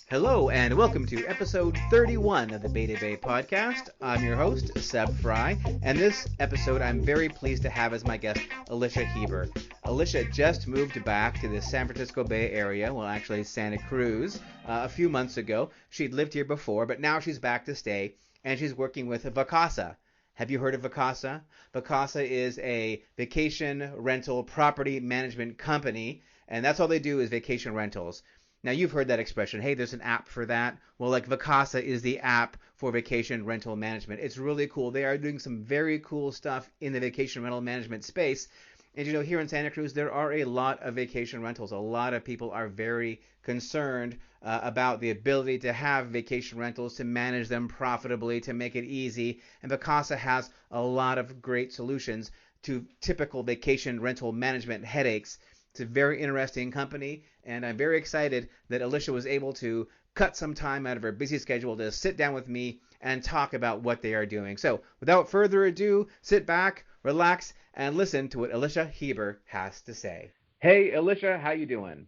Hello and welcome to episode 31 of the Beta Bay podcast. I'm your host, Seb Frey, and this episode I'm very pleased to have as my guest Alicia Heber. Alicia just moved back to the San Francisco Bay Area, well actually Santa Cruz, a few months ago. She'd lived here before, but now she's back to stay, and she's working with Vacasa. Have you heard of Vacasa? Vacasa is a vacation rental property management company, and that's all they do is vacation rentals. Now, you've heard that expression, hey, there's an app for that. Well, like Vacasa is the app for vacation rental management. It's really cool. They are doing some very cool stuff in the vacation rental management space. And, you know, here in Santa Cruz, there are a lot of vacation rentals. A lot of people are very concerned about the ability to have vacation rentals, to manage them profitably, to make it easy. And Vacasa has a lot of great solutions to typical vacation rental management headaches. It's a very interesting company, and I'm very excited that Alicia was able to cut some time out of her busy schedule to sit down with me and talk about what they are doing. So without further ado, sit back, relax, and listen to what Alicia Heber has to say. Hey, Alicia, how you doing?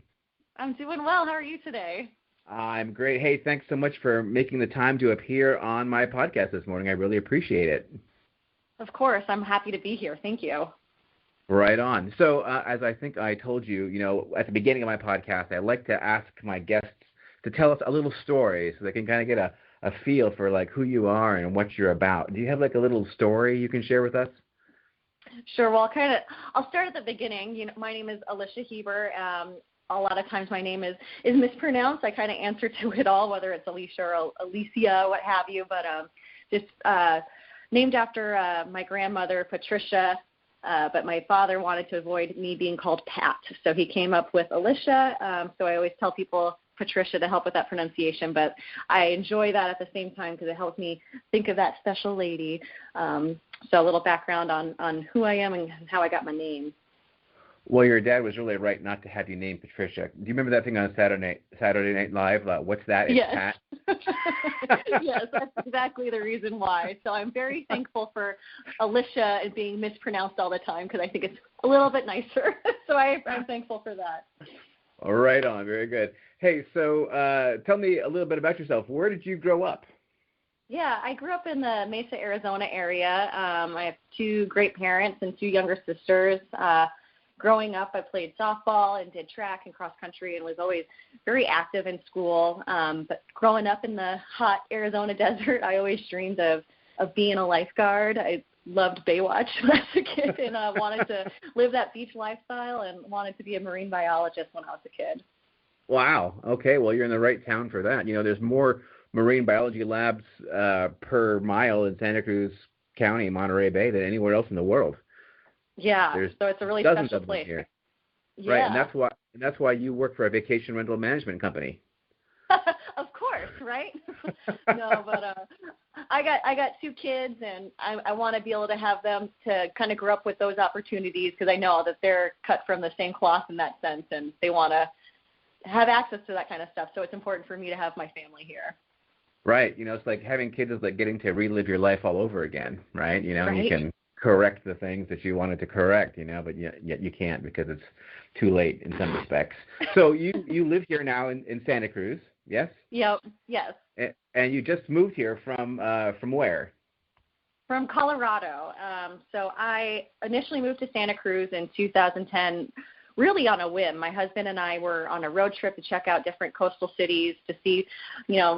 I'm doing well. How are you today? I'm great. Hey, thanks so much for making the time to appear on my podcast this morning. I really appreciate it. Of course. I'm happy to be here. Thank you. Right on. So as I think I told you, at the beginning of my podcast, I like to ask my guests to tell us a little story so they can kind of get a feel for like who you are and what you're about. Do you have like a little story you can share with us? Sure. Well, I'll start at the beginning. My name is Alicia Heber. A lot of times my name is mispronounced. I kind of answer to it all, whether it's Alicia or Alicia, what have you. But just named after my grandmother, Patricia. But my father wanted to avoid me being called Pat, so he came up with Alicia. So I always tell people Patricia to help with that pronunciation, but I enjoy that at the same time because it helps me think of that special lady. So a little background on who I am and how I got my name. Well, your dad was really right not to have you named Patricia. Do you remember that thing on Saturday Night Live? What's that? It's yes. Pat. Yes, that's exactly the reason why. So I'm very thankful for Alicia and being mispronounced all the time because I think it's a little bit nicer. So I'm thankful for that. All right on. Very good. Hey, so tell me a little bit about yourself. Where did you grow up? Yeah, I grew up in the Mesa, Arizona area. I have two great parents and two younger sisters. Growing up, I played softball and did track and cross country and was always very active in school. But growing up in the hot Arizona desert, I always dreamed of being a lifeguard. I loved Baywatch when I was a kid and wanted to live that beach lifestyle and wanted to be a marine biologist when I was a kid. Wow. Okay. Well, you're in the right town for that. There's more marine biology labs per mile in Santa Cruz County, Monterey Bay, than anywhere else in the world. Yeah, so it's a really special place. Here. Yeah. Right, and that's why you work for a vacation rental management company. Of course, right? No, but I got two kids, and I want to be able to have them to kind of grow up with those opportunities because I know that they're cut from the same cloth in that sense, and they want to have access to that kind of stuff. So it's important for me to have my family here. Right. It's like having kids is like getting to relive your life all over again, right? Right. And you can correct the things that you wanted to correct, but yet you can't because it's too late in some respects. So you live here now in Santa Cruz, yes? Yep, yes. And you just moved here from where? From Colorado. So I initially moved to Santa Cruz in 2010, really on a whim. My husband and I were on a road trip to check out different coastal cities to see,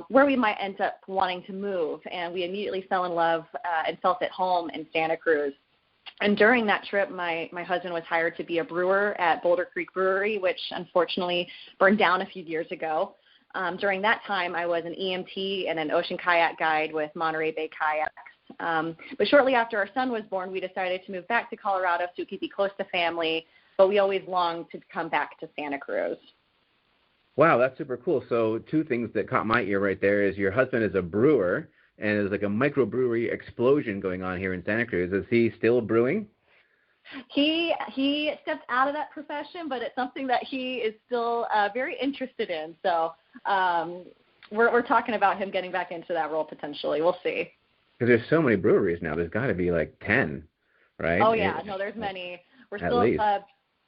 where we might end up wanting to move. And we immediately fell in love and felt at home in Santa Cruz. And during that trip, my husband was hired to be a brewer at Boulder Creek Brewery, which unfortunately burned down a few years ago. During that time, I was an EMT and an ocean kayak guide with Monterey Bay Kayaks. But shortly after our son was born, we decided to move back to Colorado so we could be close to family. But we always longed to come back to Santa Cruz. Wow, that's super cool. So two things that caught my ear right there is your husband is a brewer, and there's like a microbrewery explosion going on here in Santa Cruz. Is he still brewing? He stepped out of that profession, but it's something that he is still very interested in. So we're talking about him getting back into that role potentially. We'll see. Because there's so many breweries now. There's got to be like 10, right? Oh, yeah. No, there's many. We're still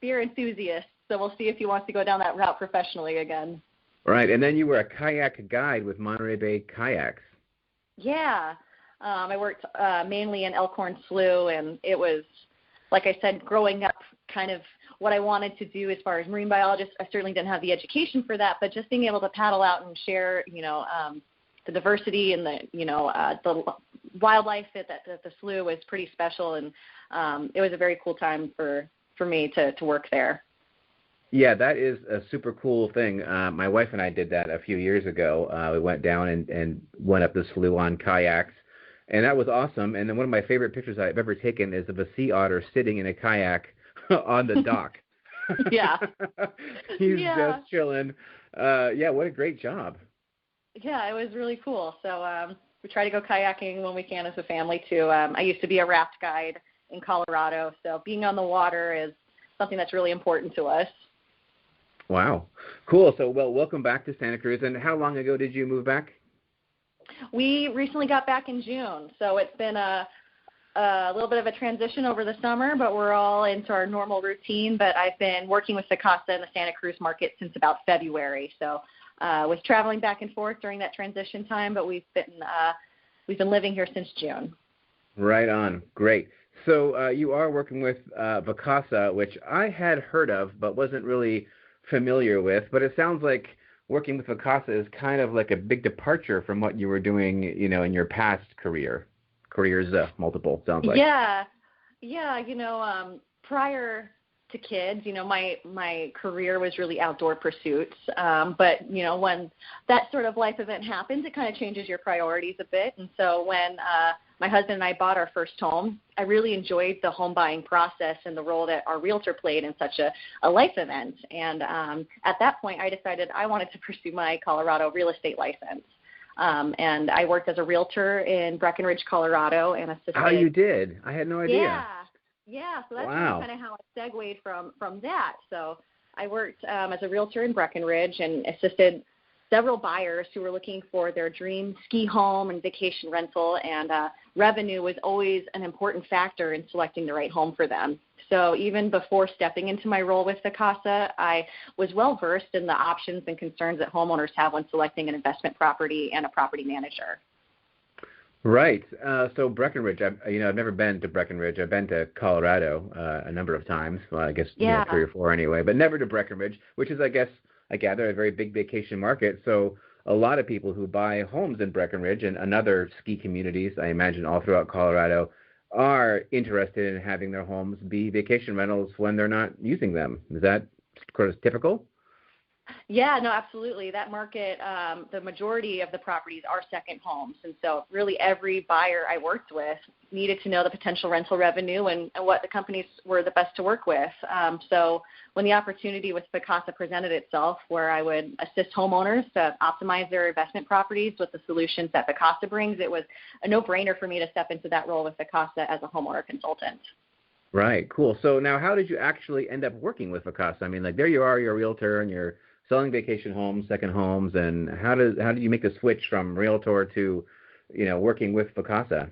beer enthusiast, so we'll see if he wants to go down that route professionally again. Right, and then you were a kayak guide with Monterey Bay Kayaks. Yeah, I worked mainly in Elkhorn Slough, and it was, like I said, growing up, kind of what I wanted to do as far as marine biologist. I certainly didn't have the education for that, but just being able to paddle out and share, the diversity and the wildlife at the slough was pretty special, and it was a very cool time for me to work there. Yeah, that is a super cool thing. My wife and I did that a few years ago. We went down and went up the slough on kayaks, and that was awesome. And then one of my favorite pictures I've ever taken is of a sea otter sitting in a kayak on the dock. Yeah. He's just chilling. What a great job. Yeah, it was really cool. So we try to go kayaking when we can as a family, too. I used to be a raft guide in Colorado, so being on the water is something that's really important to us. Wow. Cool. So, welcome back to Santa Cruz. And how long ago did you move back? We recently got back in June, so it's been a little bit of a transition over the summer, but we're all into our normal routine. But I've been working with Vacasa in the Santa Cruz market since about February, so was traveling back and forth during that transition time, but we've been living here since June. Right on. Great. So you are working with Vacasa, which I had heard of but wasn't really familiar with, but it sounds like working with Vacasa is kind of like a big departure from what you were doing, in your past careers, multiple, sounds like. Yeah, prior to kids, my career was really outdoor pursuits, but, when that sort of life event happens, it kind of changes your priorities a bit, and so when my husband and I bought our first home, I really enjoyed the home buying process and the role that our realtor played in such a life event. And at that point, I decided I wanted to pursue my Colorado real estate license. And I worked as a realtor in Breckenridge, Colorado, and assisted. Oh, you did? I had no idea. Yeah. So that's really kind of how I segued from that. So I worked as a realtor in Breckenridge and assisted several buyers who were looking for their dream ski home and vacation rental, and revenue was always an important factor in selecting the right home for them. So even before stepping into my role with Vacasa, I was well versed in the options and concerns that homeowners have when selecting an investment property and a property manager. Right. So Breckenridge, I've never been to Breckenridge. I've been to Colorado a number of times. Well, I guess 3 or 4 anyway, but never to Breckenridge, which is, I gather, a very big vacation market. So a lot of people who buy homes in Breckenridge and other ski communities, I imagine all throughout Colorado, are interested in having their homes be vacation rentals when they're not using them. Is that sort of typical? Yeah, no, absolutely. That market, the majority of the properties are second homes. And so really every buyer I worked with needed to know the potential rental revenue and what the companies were the best to work with. So when the opportunity with Vacasa presented itself, where I would assist homeowners to optimize their investment properties with the solutions that Vacasa brings, it was a no-brainer for me to step into that role with Vacasa as a homeowner consultant. Right, cool. So now how did you actually end up working with Vacasa? I mean, like, there you are, you're a realtor, and you're selling vacation homes, second homes, and how did you make the switch from realtor to, working with Vacasa?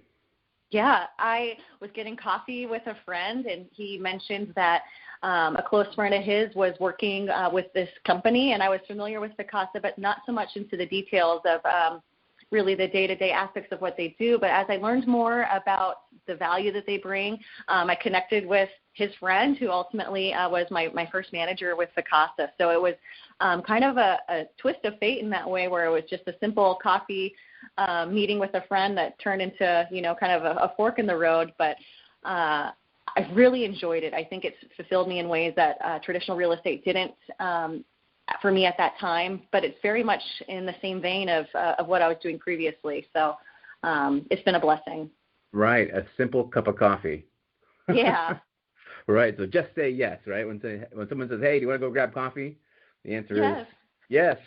Yeah, I was getting coffee with a friend, and he mentioned that a close friend of his was working with this company, and I was familiar with Vacasa, but not so much into the details of really the day-to-day aspects of what they do. But as I learned more about the value that they bring, I connected with his friend, who ultimately was my first manager with Vacasa. So it was kind of a twist of fate in that way, where it was just a simple coffee meeting with a friend that turned into, kind of a fork in the road. But I really enjoyed it. I think it's fulfilled me in ways that traditional real estate didn't for me at that time, but it's very much in the same vein of what I was doing previously. So it's been a blessing. Right. A simple cup of coffee. Yeah. Right. So just say yes, right? When someone says, hey, do you want to go grab coffee? The answer is yes.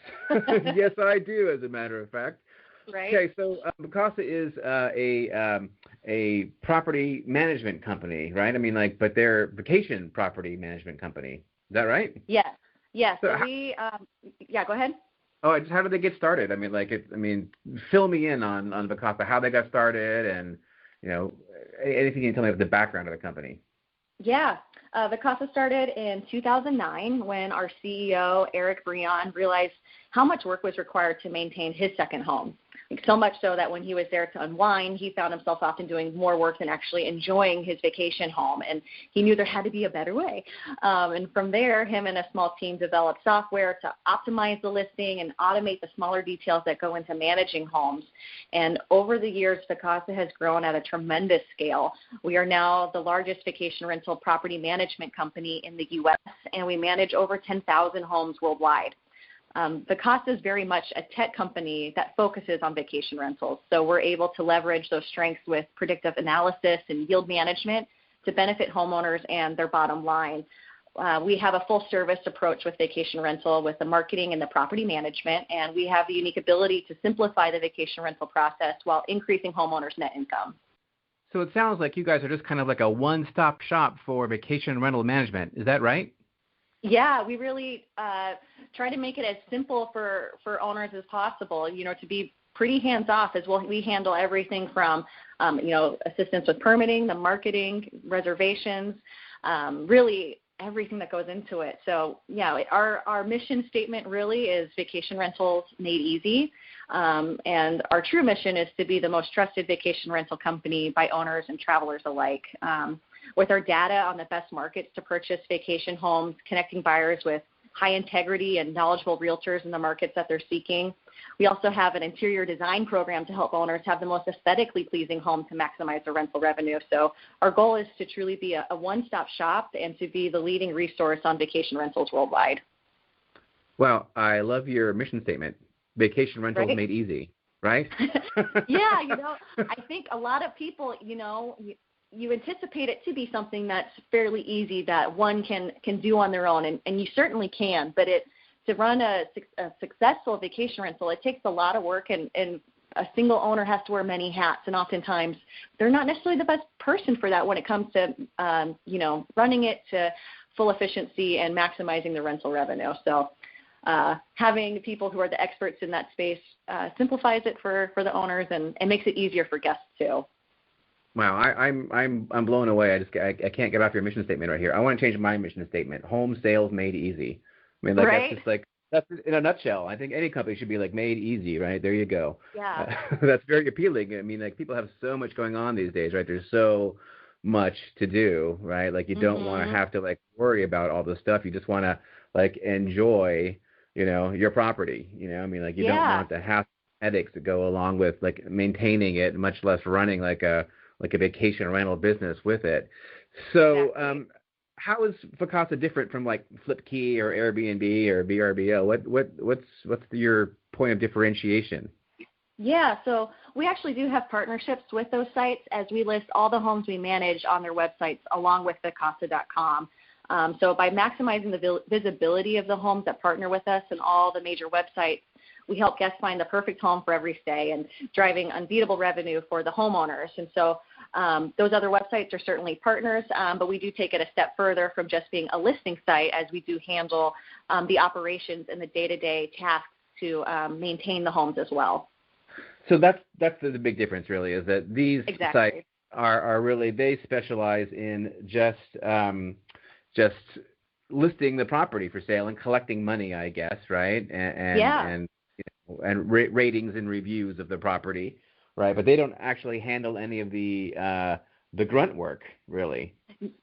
Yes, I do, as a matter of fact. Right. Okay, so Vacasa is a property management company, right? I mean, but they're vacation property management company. Is that right? Yes. So go ahead. Oh, just how did they get started? I mean, fill me in on Vacasa, how they got started, and anything you can tell me about the background of the company. Yeah. Vacasa started in 2009 when our CEO, Eric Brion, realized how much work was required to maintain his second home. So much so that when he was there to unwind, he found himself often doing more work than actually enjoying his vacation home. And he knew there had to be a better way. And from there, him and a small team developed software to optimize the listing and automate the smaller details that go into managing homes. And over the years, Vacasa has grown at a tremendous scale. We are now the largest vacation rental property management company in the U.S., and we manage over 10,000 homes worldwide. Vacasa is very much a tech company that focuses on vacation rentals. So we're able to leverage those strengths with predictive analysis and yield management to benefit homeowners and their bottom line. We have a full-service approach with vacation rental with the marketing and the property management, and we have the unique ability to simplify the vacation rental process while increasing homeowners' net income. So it sounds like you guys are just kind of like a one-stop shop for vacation rental management. Is that right? Yeah, we really try to make it as simple for owners as possible, to be pretty hands-off as well. We handle everything from, assistance with permitting, the marketing, reservations, really everything that goes into it. So, yeah, our mission statement really is vacation rentals made easy. And our true mission is to be the most trusted vacation rental company by owners and travelers alike. With our data on the best markets to purchase vacation homes, connecting buyers with high integrity and knowledgeable realtors in the markets that they're seeking. We also have an interior design program to help owners have the most aesthetically pleasing home to maximize their rental revenue. So our goal is to truly be a one-stop shop and to be the leading resource on vacation rentals worldwide. Well, I love your mission statement, vacation rentals made easy, right? Yeah, I think a lot of people, you anticipate it to be something that's fairly easy that one can do on their own, and you certainly can. But to run a successful vacation rental, it takes a lot of work, and a single owner has to wear many hats, and oftentimes they're not necessarily the best person for that when it comes to running it to full efficiency and maximizing the rental revenue. So having people who are the experts in that space simplifies it for the owners and makes it easier for guests too. Wow, I'm blown away. I can't get off your mission statement right here. I want to change my mission statement. Home sales made easy. I mean, that's in a nutshell. I think any company should be like made easy, right? There you go. Yeah. That's very appealing. I mean, people have so much going on these days, right? There's so much to do, right? You don't want to have to worry about all this stuff. You just want to enjoy, your property. You don't want to have headaches that go along with maintaining it, much less running like a vacation rental business with it. So how is Vacasa different from FlipKey or Airbnb or VRBO? What's your point of differentiation? Yeah, so we actually do have partnerships with those sites as we list all the homes we manage on their websites along with Vacasa.com. So by maximizing the visibility of the homes that partner with us and all the major websites, we help guests find the perfect home for every stay and driving unbeatable revenue for the homeowners. And so those other websites are certainly partners, but we do take it a step further from just being a listing site as we do handle the operations and the day-to-day tasks to maintain the homes as well. So that's the big difference really, is that these sites are really, they specialize in just listing the property for sale and collecting money, I guess, right? And ratings and reviews of the property, right? But they don't actually handle any of the grunt work, really.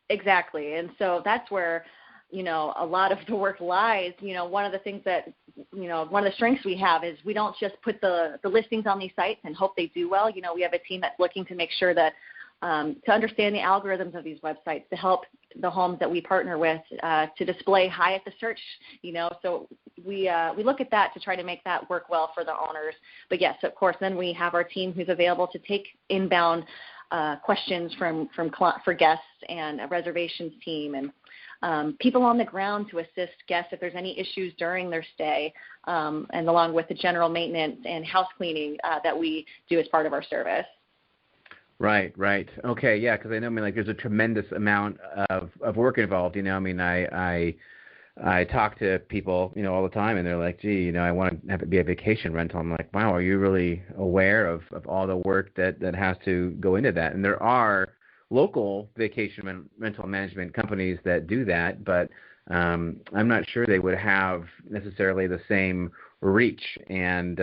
Exactly. And so that's where, a lot of the work lies. One of the things that, one of the strengths we have is we don't just put the listings on these sites and hope they do well. We have a team that's looking to make sure that to understand the algorithms of these websites to help the homes that we partner with to display high at the search, so we look at that to try to make that work well for the owners. But yes, of course, then we have our team who's available to take inbound questions for guests and a reservations team and people on the ground to assist guests if there's any issues during their stay, and along with the general maintenance and house cleaning that we do as part of our service. Right. Okay, yeah, because I know, there's a tremendous amount of work involved. I talk to people, all the time, and they're like, gee, I want to have it be a vacation rental. I'm like, wow, are you really aware of all the work that has to go into that? And there are local vacation rental management companies that do that, but I'm not sure they would have necessarily the same reach and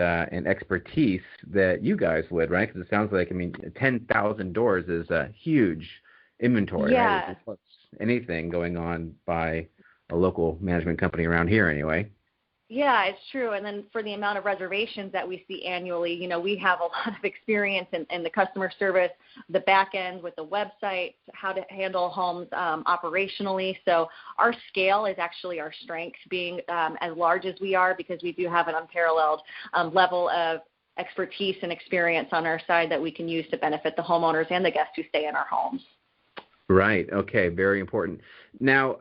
expertise that you guys would, right? Because it sounds like, I mean, 10,000 doors is a huge inventory, Yeah. right? It's anything going on by a local management company around here anyway. Yeah, it's true. And then for the amount of reservations that we see annually, you know, we have a lot of experience in the customer service, the back end with the website, how to handle homes operationally. So our scale is actually our strength, being as large as we are, because we do have an unparalleled level of expertise and experience on our side that we can use to benefit the homeowners and the guests who stay in our homes. Right. Okay. Very important. Now,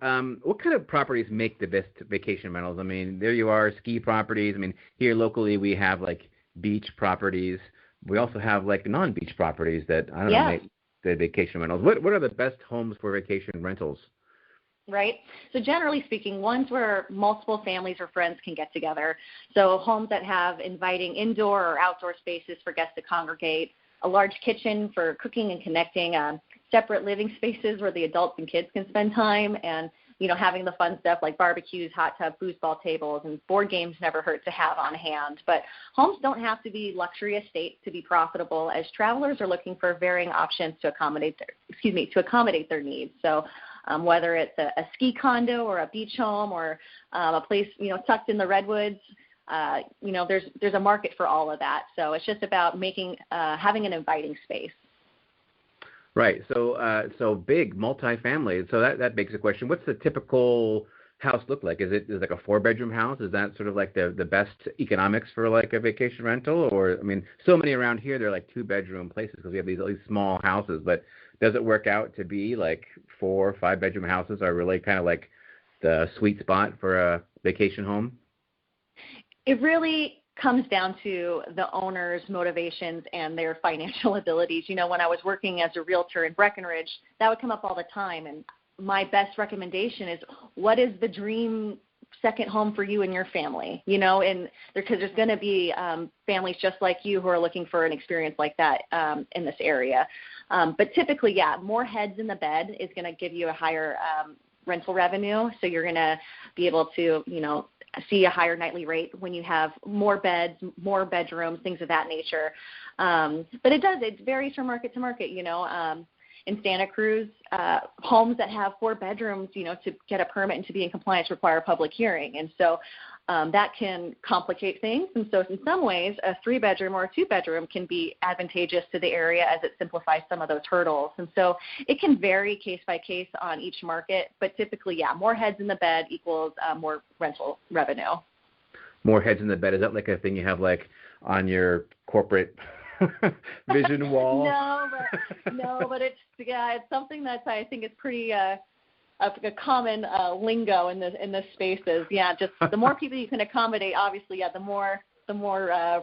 what kind of properties make the best vacation rentals? I mean, there you are, ski properties. I mean, here locally we have like beach properties. We also have like non-beach properties that, I don't know, make the vacation rentals. What are the best homes for vacation rentals? Right. So generally speaking, ones where multiple families or friends can get together. So homes that have inviting indoor or outdoor spaces for guests to congregate, a large kitchen for cooking and connecting, separate living spaces where the adults and kids can spend time, and, you know, having the fun stuff like barbecues, hot tub, foosball tables, and board games never hurt to have on hand. But homes don't have to be luxury estates to be profitable, as travelers are looking for varying options to accommodate their needs. So whether it's a ski condo or a beach home or a place, you know, tucked in the redwoods, you know, there's a market for all of that. So it's just about having an inviting space. Right. So big multifamily. So that begs the question: what's the typical house look like? Is it like a 4-bedroom house? Is that sort of like the best economics for like a vacation rental? Or, I mean, so many around here they're like 2-bedroom places because we have these small houses. But does it work out to be like 4 or 5-bedroom houses are really kind of like the sweet spot for a vacation home? It really comes down to the owner's motivations and their financial abilities. You know, when I was working as a realtor in Breckenridge, that would come up all the time. And my best recommendation is, what is the dream second home for you and your family? You know, and because there's going to be families just like you who are looking for an experience like that in this area. But typically, more heads in the bed is going to give you a higher rental revenue. So you're going to be able to, you know, see a higher nightly rate when you have more beds, more bedrooms, things of that nature. But it varies from market to market. You know, in Santa Cruz, homes that have 4 bedrooms, you know, to get a permit and to be in compliance require a public hearing. And so that can complicate things. And so in some ways, a 3-bedroom or a 2-bedroom can be advantageous to the area as it simplifies some of those hurdles. And so it can vary case by case on each market, but typically, more heads in the bed equals more rental revenue. More heads in the bed. Is that like a thing you have like on your corporate vision wall? No, but it's something that I think is pretty a common lingo in the spaces. Yeah, just the more people you can accommodate, obviously, the more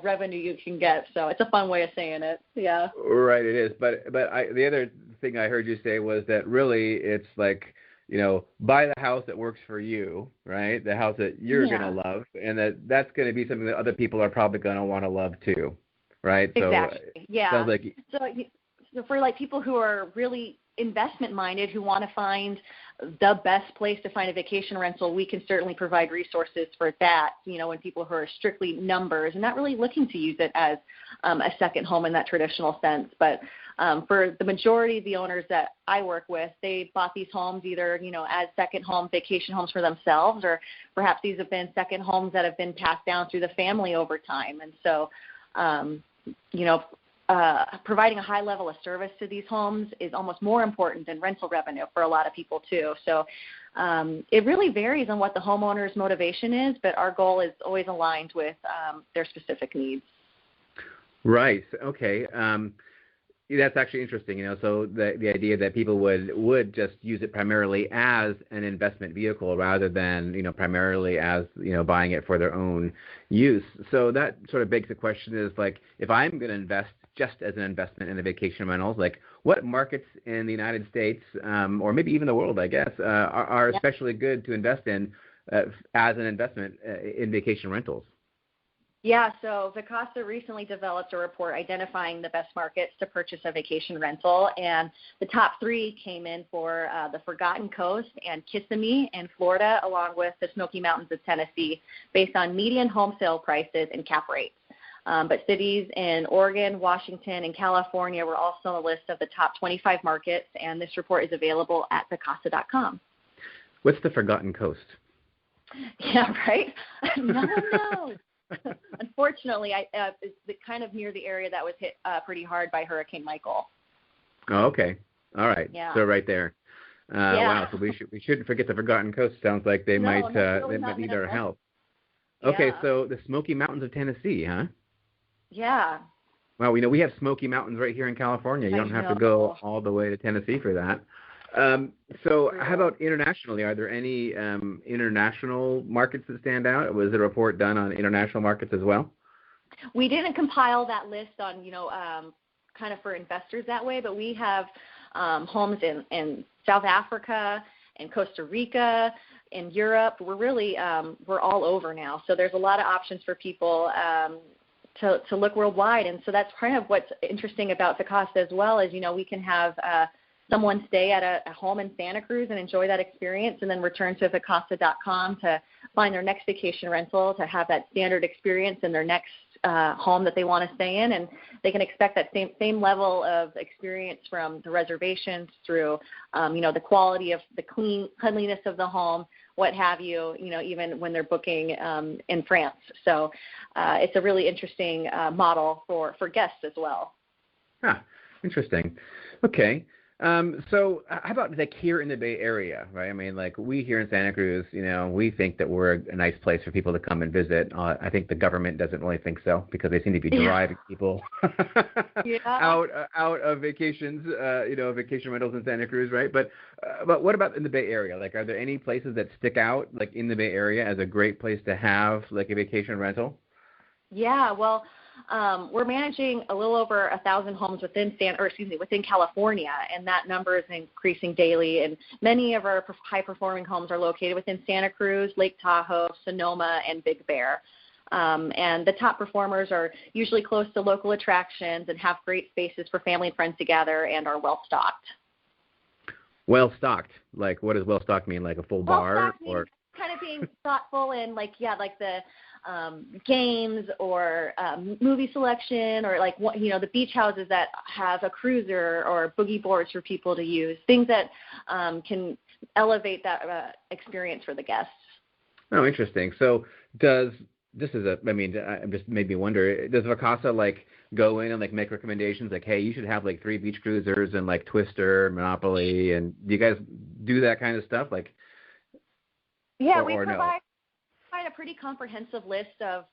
revenue you can get. So it's a fun way of saying it. Yeah. Right, it is. But the other thing I heard you say was that really it's like, you know, buy the house that works for you, right? The house that you're going to love, and that's going to be something that other people are probably going to want to love too, right? Exactly. So, yeah. Sounds like so for like people who are really investment minded, who want to find the best place to find a vacation rental, we can certainly provide resources for that. You know, when people who are strictly numbers and not really looking to use it as a second home in that traditional sense. But for the majority of the owners that I work with, they bought these homes either, you know, as second home vacation homes for themselves, or perhaps these have been second homes that have been passed down through the family over time. And so, you know, providing a high level of service to these homes is almost more important than rental revenue for a lot of people too. So it really varies on what the homeowner's motivation is, but our goal is always aligned with their specific needs. Right. Okay. That's actually interesting. You know, so the idea that people would just use it primarily as an investment vehicle rather than, you know, primarily as, you know, buying it for their own use. So that sort of begs the question is, like, if I'm going to invest just as an investment in the vacation rentals, like what markets in the United States or maybe even the world, I guess, are especially good to invest in as an investment in vacation rentals? Yeah, so Vacasa recently developed a report identifying the best markets to purchase a vacation rental, and the top 3 came in for the Forgotten Coast and Kissimmee in Florida, along with the Smoky Mountains of Tennessee, based on median home sale prices and cap rates. But cities in Oregon, Washington, and California were also on the list of the top 25 markets, and this report is available at Vacasa.com. What's the Forgotten Coast? Yeah, right? No one knows. Unfortunately, it's kind of near the area that was hit pretty hard by Hurricane Michael. Oh, okay. All right. Yeah. So right there. Wow. So we shouldn't forget the Forgotten Coast. Sounds like they might need our help. Okay. Yeah. So the Smoky Mountains of Tennessee, huh? Yeah. Well, we have Smoky Mountains right here in California. You don't have to go all the way to Tennessee for that. So how about internationally? Are there any international markets that stand out? Was there a report done on international markets as well? We didn't compile that list on, kind of for investors that way, but we have homes in South Africa, in Costa Rica, in Europe. We're really, we're all over now. So there's a lot of options for people to look worldwide. And so that's kind of what's interesting about Vacasa as well is, we can have someone stay at a home in Santa Cruz and enjoy that experience and then return to Vacasa.com to find their next vacation rental, to have that standard experience in their next home that they want to stay in. And they can expect that same level of experience from the reservations through, the quality of the cleanliness of the home, what have you, even when they're booking in France. So it's a really interesting model for guests as well. Interesting. Okay. So how about here in the Bay Area, right? I mean, like we here in Santa Cruz, we think that we're a nice place for people to come and visit. I think the government doesn't really think so because they seem to be driving people out of vacations, vacation rentals in Santa Cruz, right? But what about in the Bay Area? Like, are there any places that stick out, like in the Bay Area, as a great place to have like a vacation rental? Yeah, well, we're managing a little over 1,000 homes within California, and that number is increasing daily. And many of our high-performing homes are located within Santa Cruz, Lake Tahoe, Sonoma, and Big Bear. And the top performers are usually close to local attractions and have great spaces for family and friends to gather and are well-stocked. Well-stocked? Like, what does well-stocked mean? Like a full bar? Or kind of being thoughtful and like the games or movie selection or the beach houses that have a cruiser or boogie boards for people to use, things that can elevate that experience for the guests. Oh, interesting. So just made me wonder, does Vacasa go in and make recommendations like, hey, you should have 3 beach cruisers and Twister, Monopoly, and do you guys do that kind of stuff? Yeah, we provide a pretty comprehensive list of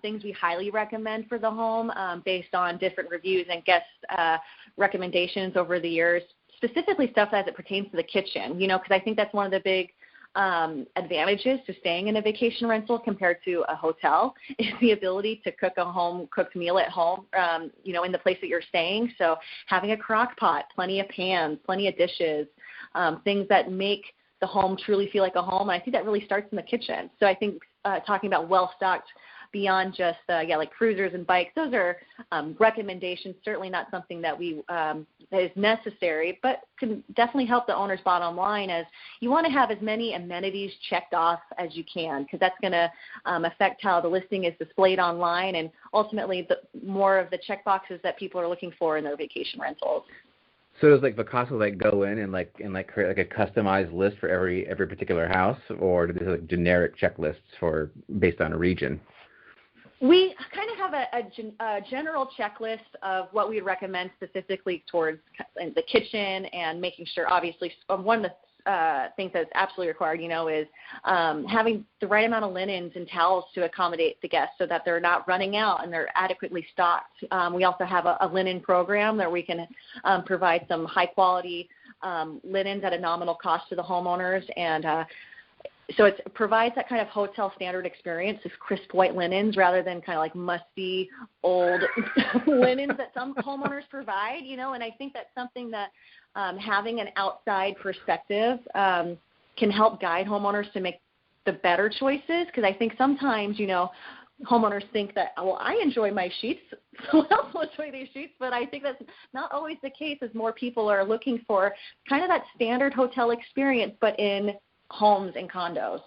things we highly recommend for the home based on different reviews and guest recommendations over the years, specifically stuff as it pertains to the kitchen, because I think that's one of the big advantages to staying in a vacation rental compared to a hotel is the ability to cook a home-cooked meal at home, in the place that you're staying. So having a crock pot, plenty of pans, plenty of dishes, things that make the home truly feel like a home. And I think that really starts in the kitchen. So I think talking about well-stocked beyond just, cruisers and bikes, those are recommendations, certainly not something that that is necessary, but can definitely help the owner's bottom line as you want to have as many amenities checked off as you can because that's going to affect how the listing is displayed online and ultimately the more of the check boxes that people are looking for in their vacation rentals. So does Vacasa go in and create a customized list for every particular house, or do they generic checklists based on a region? We kind of have a general checklist of what we would recommend specifically towards the kitchen and making sure, obviously, one of the things that's absolutely required, is having the right amount of linens and towels to accommodate the guests so that they're not running out and they're adequately stocked. We also have a linen program that we can provide some high-quality linens at a nominal cost to the homeowners, and so it provides that kind of hotel standard experience, this crisp white linens rather than kind of musty old linens that some homeowners provide, and I think that's something that having an outside perspective can help guide homeowners to make the better choices because I think sometimes, homeowners think that, well, I enjoy my sheets, someone else will enjoy these sheets, but I think that's not always the case, as more people are looking for kind of that standard hotel experience, but in homes and condos.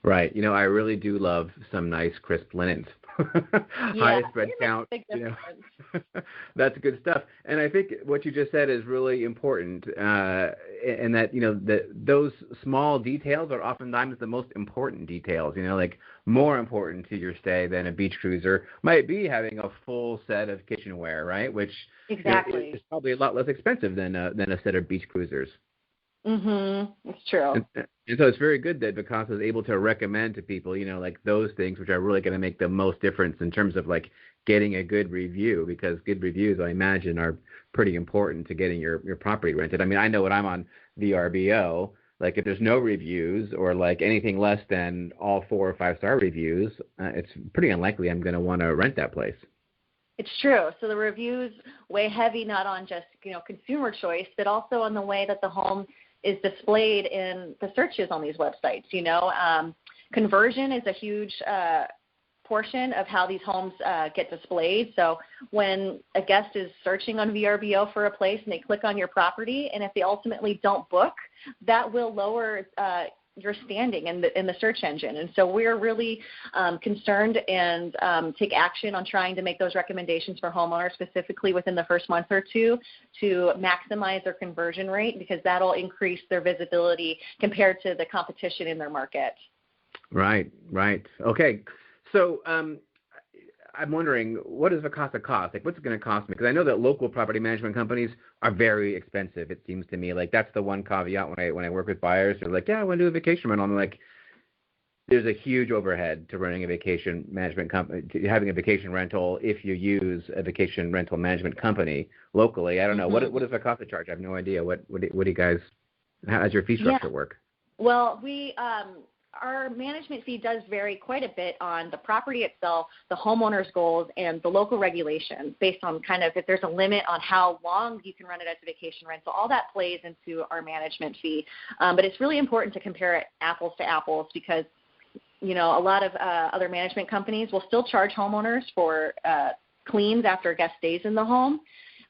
Right. I really do love some nice crisp linens. Highest spread count. That's good stuff. And I think what you just said is really important, and that, those small details are oftentimes the most important details, like more important to your stay than a beach cruiser might be having a full set of kitchenware, right? Which exactly is probably a lot less expensive than a set of beach cruisers. It's true. And so it's very good that Vacasa is able to recommend to people, like those things which are really going to make the most difference in terms of like getting a good review, because good reviews, I imagine, are pretty important to getting your property rented. I mean, I know when I'm on VRBO, like if there's no reviews or like anything less than all 4 or 5 star reviews, it's pretty unlikely I'm going to want to rent that place. It's true. So the reviews weigh heavy not on just, consumer choice, but also on the way that the home is displayed in the searches on these websites. Conversion is a huge portion of how these homes get displayed. So when a guest is searching on VRBO for a place and they click on your property, and if they ultimately don't book, that will lower your standing in the search engine. And so we're really concerned and take action on trying to make those recommendations for homeowners, specifically within the first month or two, to maximize their conversion rate, because that'll increase their visibility compared to the competition in their market. Right. Okay. So I'm wondering, what does Vacasa cost? Like, what's it going to cost me? Because I know that local property management companies are very expensive, it seems to me. Like, that's the one caveat when I work with buyers. They're like, yeah, I want to do a vacation rental. I'm like, there's a huge overhead to running a vacation management company, to having a vacation rental if you use a vacation rental management company locally. I don't know. What does Vacasa charge? I have no idea. What do you guys, how does your fee structure work? Well, our management fee does vary quite a bit on the property itself, the homeowner's goals, and the local regulations based on kind of if there's a limit on how long you can run it as a vacation rental. All that plays into our management fee. But it's really important to compare it apples to apples, because, a lot of other management companies will still charge homeowners for cleans after a guest stays in the home.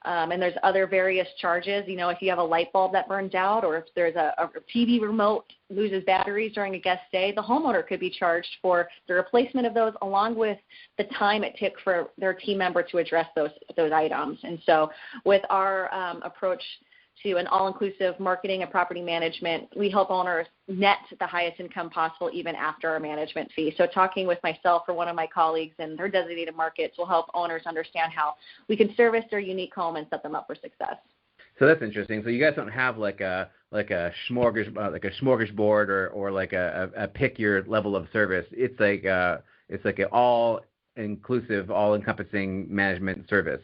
And there's other various charges, if you have a light bulb that burns out, or if there's a TV remote loses batteries during a guest stay, the homeowner could be charged for the replacement of those, along with the time it took for their team member to address those items. And so with our approach to an all-inclusive marketing and property management, we help owners net the highest income possible even after our management fee. So talking with myself or one of my colleagues in their designated markets will help owners understand how we can service their unique home and set them up for success. So that's interesting. So you guys don't have like a smorgasbord or like a pick your level of service. It's like an all-inclusive, all-encompassing management service.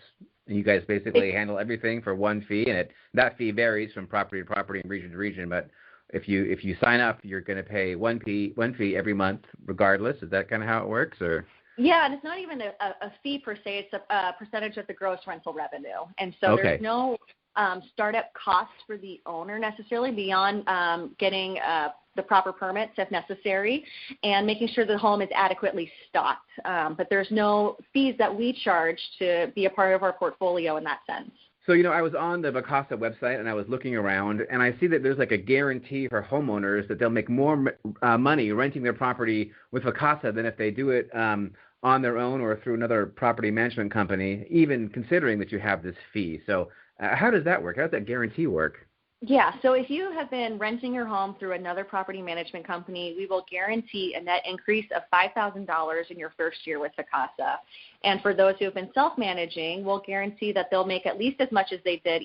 And you guys basically handle everything for one fee, and that fee varies from property to property and region to region. But if you sign up, you're going to pay one fee every month, regardless. Is that kind of how it works, or? Yeah, and it's not even a fee per se. It's a percentage of the gross rental revenue, and so there's no startup costs for the owner necessarily beyond getting the proper permits if necessary and making sure the home is adequately stocked. But there's no fees that we charge to be a part of our portfolio in that sense. So, I was on the Vacasa website and I was looking around, and I see that there's like a guarantee for homeowners that they'll make more money renting their property with Vacasa than if they do it on their own or through another property management company, even considering that you have this fee. So how does that work? How does that guarantee work? Yeah, so if you have been renting your home through another property management company, we will guarantee a net increase of $5,000 in your first year with Vacasa. And for those who have been self-managing, we'll guarantee that they'll make at least as much as they did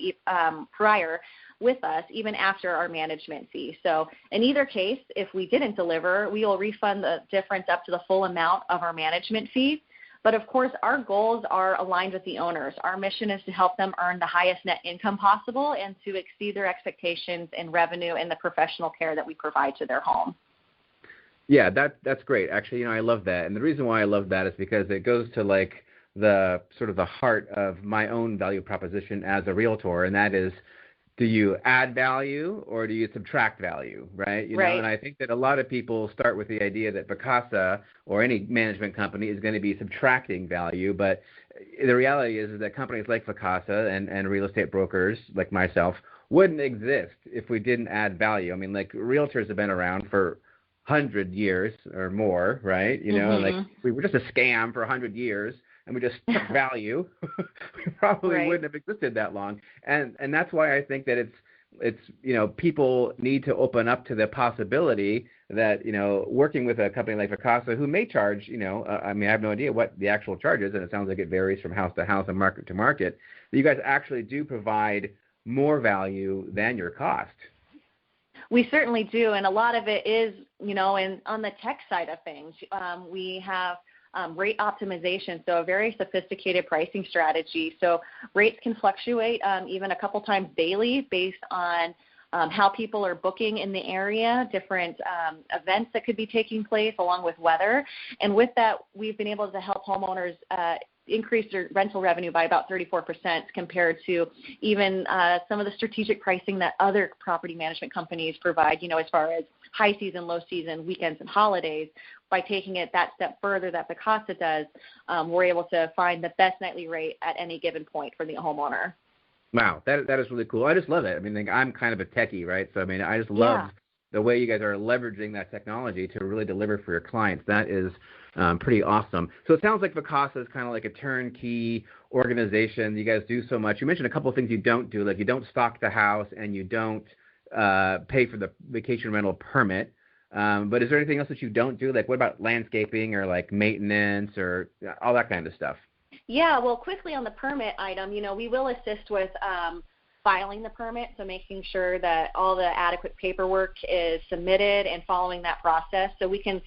prior with us, even after our management fee. So in either case, if we didn't deliver, we will refund the difference up to the full amount of our management fee. But, of course, our goals are aligned with the owners. Our mission is to help them earn the highest net income possible and to exceed their expectations in revenue and the professional care that we provide to their home. Yeah, that's great. Actually, I love that. And the reason why I love that is because it goes to, like, the sort of the heart of my own value proposition as a realtor, and that is do you add value or do you subtract value, right? You know, and I think that a lot of people start with the idea that Vacasa or any management company is going to be subtracting value, but the reality is that companies like Vacasa and real estate brokers like myself wouldn't exist if we didn't add value. I mean, like, realtors have been around for 100 years or more, right? You know, like, we were just a scam for 100 years. And we just took value, we probably wouldn't have existed that long. And that's why I think that it's you know, people need to open up to the possibility that, you know, working with a company like Vacasa, who may charge, you know, I mean, I have no idea what the actual charge is, and it sounds like it varies from house to house and market to market, that you guys actually do provide more value than your cost. We certainly do, and a lot of it is, you know, on the tech side of things. We have rate optimization, so a very sophisticated pricing strategy. So rates can fluctuate even a couple times daily based on how people are booking in the area, different events that could be taking place along with weather. And with that, we've been able to help homeowners increase their rental revenue by about 34% compared to even some of the strategic pricing that other property management companies provide, you know, as far as high season, low season, weekends, and holidays. By taking it that step further that Vacasa does, we're able to find the best nightly rate at any given point for the homeowner. Wow, that is really cool. I just love it. I mean, like, I'm kind of a techie, right? So, I mean, I just love the way you guys are leveraging that technology to really deliver for your clients. That is pretty awesome. So it sounds like Vacasa is kind of like a turnkey organization. You guys do so much. You mentioned a couple of things you don't do, like you don't stock the house and you don't pay for the vacation rental permit. But is there anything else that you don't do? Like, what about landscaping or like maintenance or all that kind of stuff? Yeah, well, quickly on the permit item, you know, we will assist with filing the permit, so making sure that all the adequate paperwork is submitted and following that process. So we can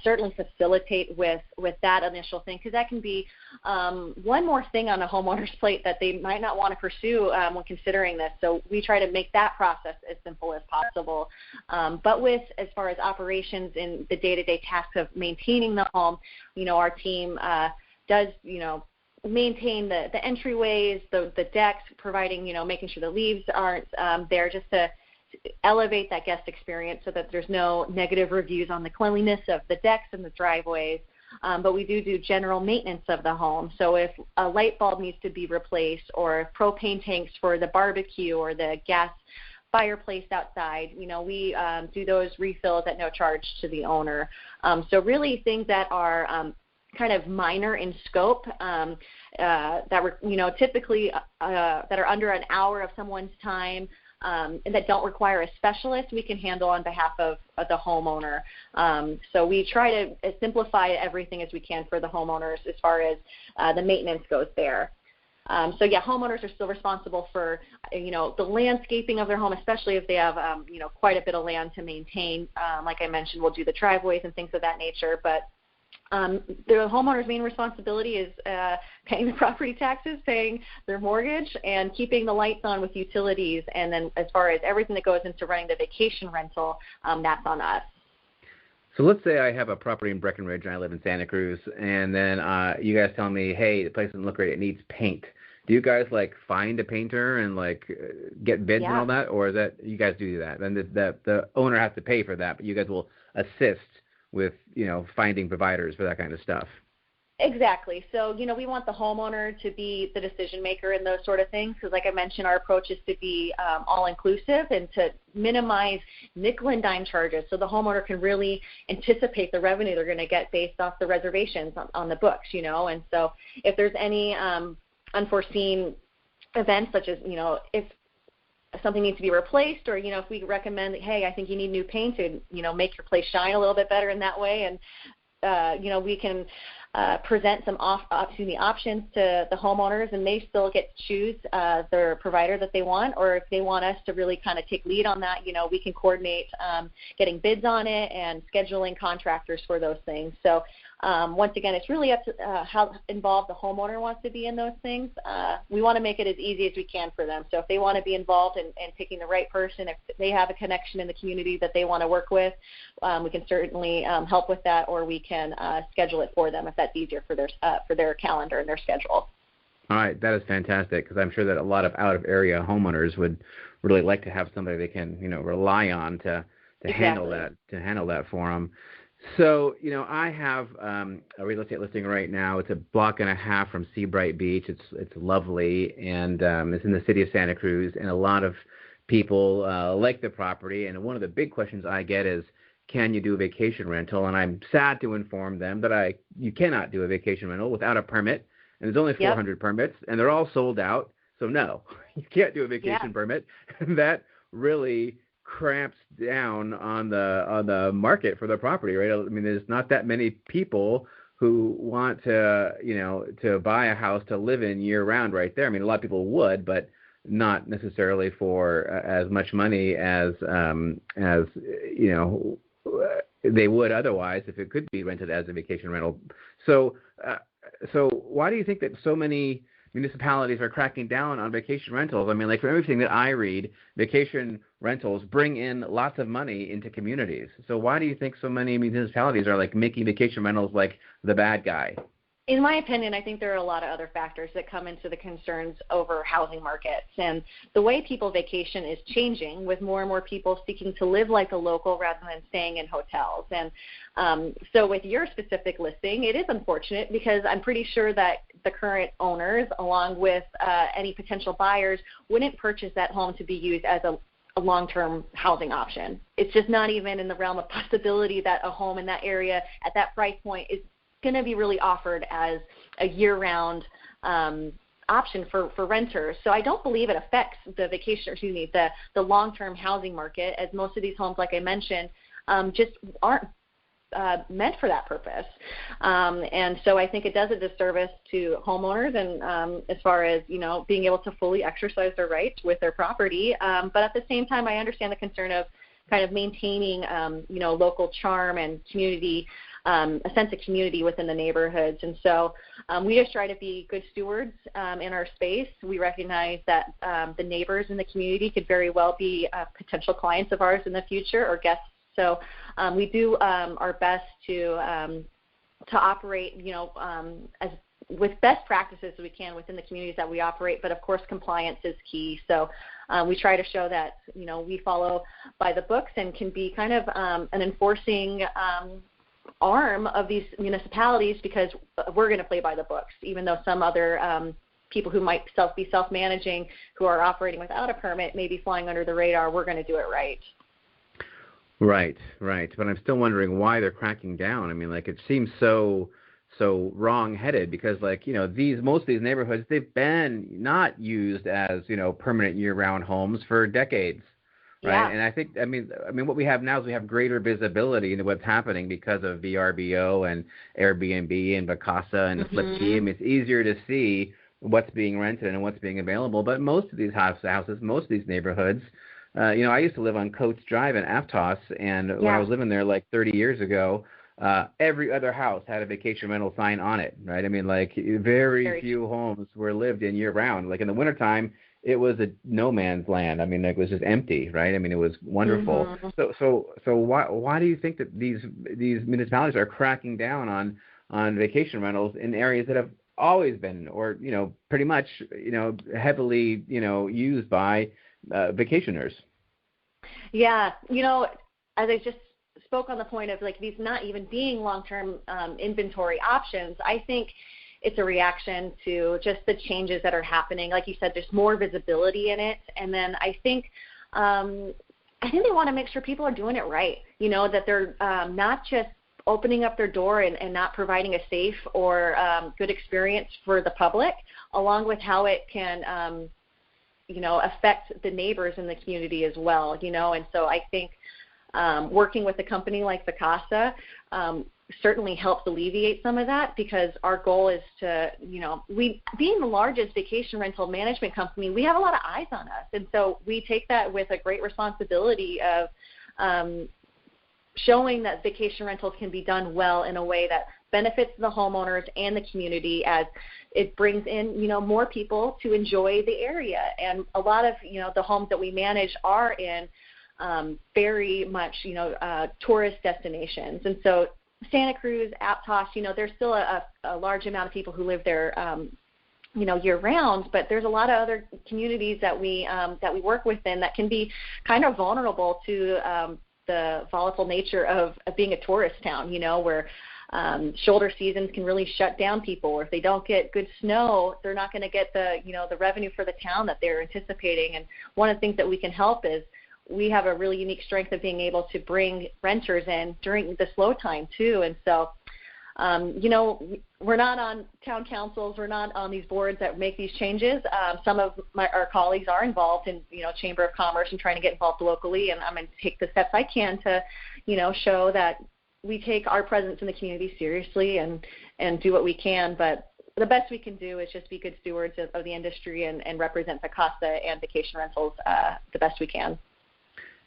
certainly facilitate with that initial thing, because that can be one more thing on a homeowner's plate that they might not want to pursue when considering this. So we try to make that process as simple as possible. But with, as far as operations and the day-to-day tasks of maintaining the home, you know, our team does, you know, maintain the entryways, the decks, providing, you know, making sure the leaves aren't there, just to elevate that guest experience so that there's no negative reviews on the cleanliness of the decks and the driveways. But we do general maintenance of the home. So if a light bulb needs to be replaced, or if propane tanks for the barbecue or the gas fireplace outside, you know, we do those refills at no charge to the owner. So really things that are kind of minor in scope, that were, you know, typically that are under an hour of someone's time, and that don't require a specialist, we can handle on behalf of the homeowner. So we try to simplify everything as we can for the homeowners as far as the maintenance goes there. So yeah, homeowners are still responsible for, you know, the landscaping of their home, especially if they have, you know, quite a bit of land to maintain. Like I mentioned, we'll do the driveways and things of that nature, but the homeowner's main responsibility is paying the property taxes, paying their mortgage, and keeping the lights on with utilities. And then as far as everything that goes into running the vacation rental, that's on us. So let's say I have a property in Breckenridge and I live in Santa Cruz, and then you guys tell me, hey, the place doesn't look great, it needs paint. Do you guys like find a painter and like get bids and all that, or is that you guys do that? Then the owner has to pay for that, but you guys will assist with, you know, finding providers for that kind of stuff? Exactly. So, you know, we want the homeowner to be the decision maker in those sort of things, because like I mentioned, our approach is to be all-inclusive and to minimize nickel and dime charges, so the homeowner can really anticipate the revenue they're going to get based off the reservations on the books, you know. And so if there's any unforeseen events, such as, you know, if something needs to be replaced, or, you know, if we recommend that, hey, I think you need new paint to, you know, make your place shine a little bit better in that way, and you know, we can present some options to the homeowners, and they still get to choose their provider that they want. Or if they want us to really kind of take lead on that, you know, we can coordinate getting bids on it and scheduling contractors for those things. So once again, it's really up to how involved the homeowner wants to be in those things. We want to make it as easy as we can for them. So if they want to be involved in picking the right person, if they have a connection in the community that they want to work with, we can certainly help with that, or we can schedule it for them if that's easier for their calendar and their schedule. All right, that is fantastic, because I'm sure that a lot of out-of-area homeowners would really like to have somebody they can, rely on to handle that for them. So, I have a real estate listing right now. It's a block and a half from Seabright Beach. It's lovely, and it's in the city of Santa Cruz, and a lot of people like the property. And one of the big questions I get is, can you do a vacation rental? And I'm sad to inform them that you cannot do a vacation rental without a permit. And there's only 400 permits, and they're all sold out. So no, you can't do a vacation permit. That really cramps down on the market for the property, right? I mean, there's not that many people who want to buy a house to live in year round right there. I mean, a lot of people would, but not necessarily for as much money as they would otherwise if it could be rented as a vacation rental. So why do you think that so many municipalities are cracking down on vacation rentals? I mean, like, from everything that I read, vacation rentals bring in lots of money into communities. So why do you think so many municipalities are, like, making vacation rentals like the bad guy? In my opinion, I think there are a lot of other factors that come into the concerns over housing markets. And the way people vacation is changing, with more and more people seeking to live like a local rather than staying in hotels. And so with your specific listing, it is unfortunate, because I'm pretty sure that the current owners, along with any potential buyers, wouldn't purchase that home to be used as a long-term housing option. It's just not even in the realm of possibility that a home in that area at that price point is going to be really offered as a year-round option for renters. So I don't believe it affects the long-term housing market, as most of these homes, like I mentioned, just aren't meant for that purpose. And so I think it does a disservice to homeowners, and as far as, being able to fully exercise their rights with their property. But at the same time, I understand the concern of kind of maintaining, local charm and community, a sense of community within the neighborhoods. And so we just try to be good stewards in our space. We recognize that the neighbors in the community could very well be potential clients of ours in the future, or guests. So we do our best to operate, as with best practices as we can within the communities that we operate. But of course, compliance is key. So we try to show that, we follow by the books and can be kind of an enforcing arm of these municipalities, because we're going to play by the books, even though some other people who might be self-managing, who are operating without a permit, may be flying under the radar. We're going to do it right. Right. But I'm still wondering why they're cracking down. I mean, like, it seems so wrong-headed, because, like, most of these neighborhoods, they've been not used as, permanent year-round homes for decades. Right. Yeah. And I think, I mean, what we have now is we have greater visibility into what's happening because of VRBO and Airbnb and Vacasa and the Flip Key. I mean, it's easier to see what's being rented and what's being available. But most of these houses, most of these neighborhoods, I used to live on Coates Drive in Aptos, and when I was living there like 30 years ago, every other house had a vacation rental sign on it, right? I mean, like, very few homes were lived in year-round. Like, in the wintertime, it was a no man's land. I mean, it was just empty, right? I mean, it was wonderful. So why do you think that these municipalities are cracking down on vacation rentals in areas that have always been, or pretty much heavily used by vacationers? Yeah, as I just spoke on the point of, like, these not even being long-term inventory options, I think it's a reaction to just the changes that are happening. Like you said, there's more visibility in it. And then I think they want to make sure people are doing it right, that they're not just opening up their door and not providing a safe or good experience for the public, along with how it can, affect the neighbors in the community as well, And so I think working with a company like Vacasa certainly helps alleviate some of that, because our goal is to, being the largest vacation rental management company, we have a lot of eyes on us. And so we take that with a great responsibility of showing that vacation rentals can be done well in a way that benefits the homeowners and the community, as it brings in, more people to enjoy the area. And a lot of, the homes that we manage are in very much, tourist destinations. And so Santa Cruz, Aptos, there's still a large amount of people who live there year round, but there's a lot of other communities that we work within that can be kind of vulnerable to the volatile nature of being a tourist town, where shoulder seasons can really shut down people, or if they don't get good snow, they're not going to get the revenue for the town that they're anticipating. And one of the things that we can help is we have a really unique strength of being able to bring renters in during the slow time too. And so, we're not on town councils, we're not on these boards that make these changes. Some of our colleagues are involved in, Chamber of Commerce and trying to get involved locally, and I'm going to take the steps I can to, show that we take our presence in the community seriously and do what we can. But the best we can do is just be good stewards of the industry and represent Vacasa and vacation rentals the best we can.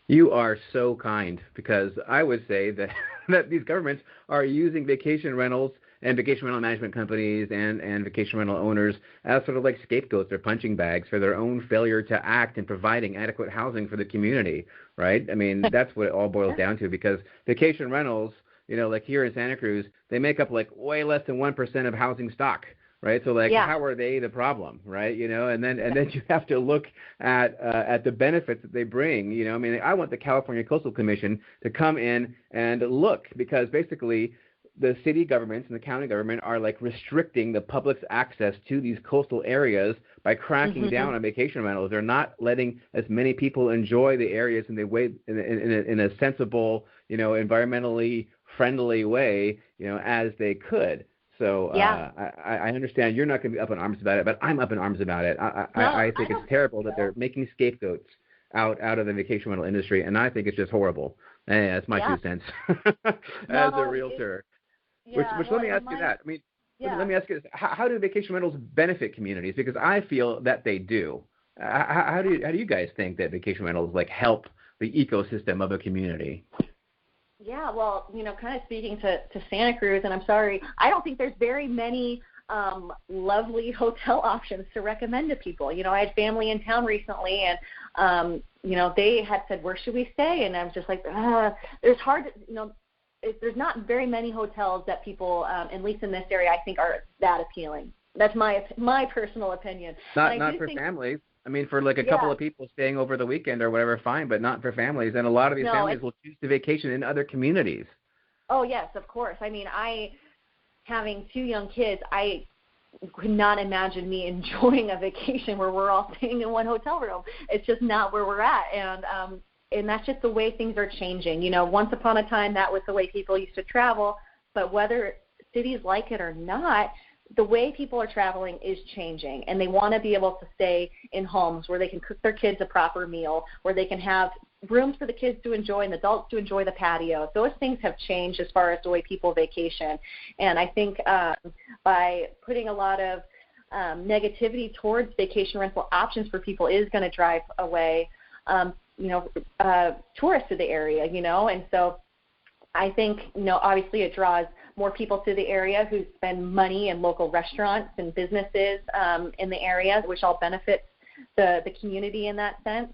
You are so kind, because I would say that, that these governments are using vacation rentals and vacation rental management companies and vacation rental owners as sort of like scapegoats or punching bags for their own failure to act in providing adequate housing for the community, right? I mean, that's what it all boils down to, because vacation rentals, like here in Santa Cruz, they make up like way less than 1% of housing stock. Right, so how are they the problem, right? And then you have to look at the benefits that they bring. I mean, I want the California Coastal Commission to come in and look, because basically the city governments and the county government are like restricting the public's access to these coastal areas by cracking down on vacation rentals. They're not letting as many people enjoy the areas in the way in a sensible, environmentally friendly way, as they could. So I understand you're not going to be up in arms about it, but I'm up in arms about it. I think it's terrible that they're making scapegoats out of the vacation rental industry, and I think it's just horrible. That's my 2 cents as a realtor. Which let me ask you that. I mean, let me ask you this. How do vacation rentals benefit communities? Because I feel that they do. How do you guys think that vacation rentals help the ecosystem of a community? Yeah, well, kind of speaking to Santa Cruz, and I'm sorry, I don't think there's very many lovely hotel options to recommend to people. I had family in town recently, and, they had said, where should we stay? And I'm just like, there's there's not very many hotels that people, at least in this area, I think are that appealing. That's my personal opinion. Not for families. I mean, for a couple of people staying over the weekend or whatever, fine, but not for families. And a lot of these families will choose to vacation in other communities. Oh, yes, of course. I mean, having 2 young kids, I could not imagine me enjoying a vacation where we're all staying in one hotel room. It's just not where we're at. And that's just the way things are changing. Once upon a time, that was the way people used to travel. But whether cities like it or not, the way people are traveling is changing, and they want to be able to stay in homes where they can cook their kids a proper meal, where they can have rooms for the kids to enjoy and the adults to enjoy the patio. Those things have changed as far as the way people vacation. And I think by putting a lot of negativity towards vacation rental options for people is going to drive away, tourists to the area, And so I think, obviously it draws more people to the area who spend money in local restaurants and businesses in the area, which all benefits the community in that sense.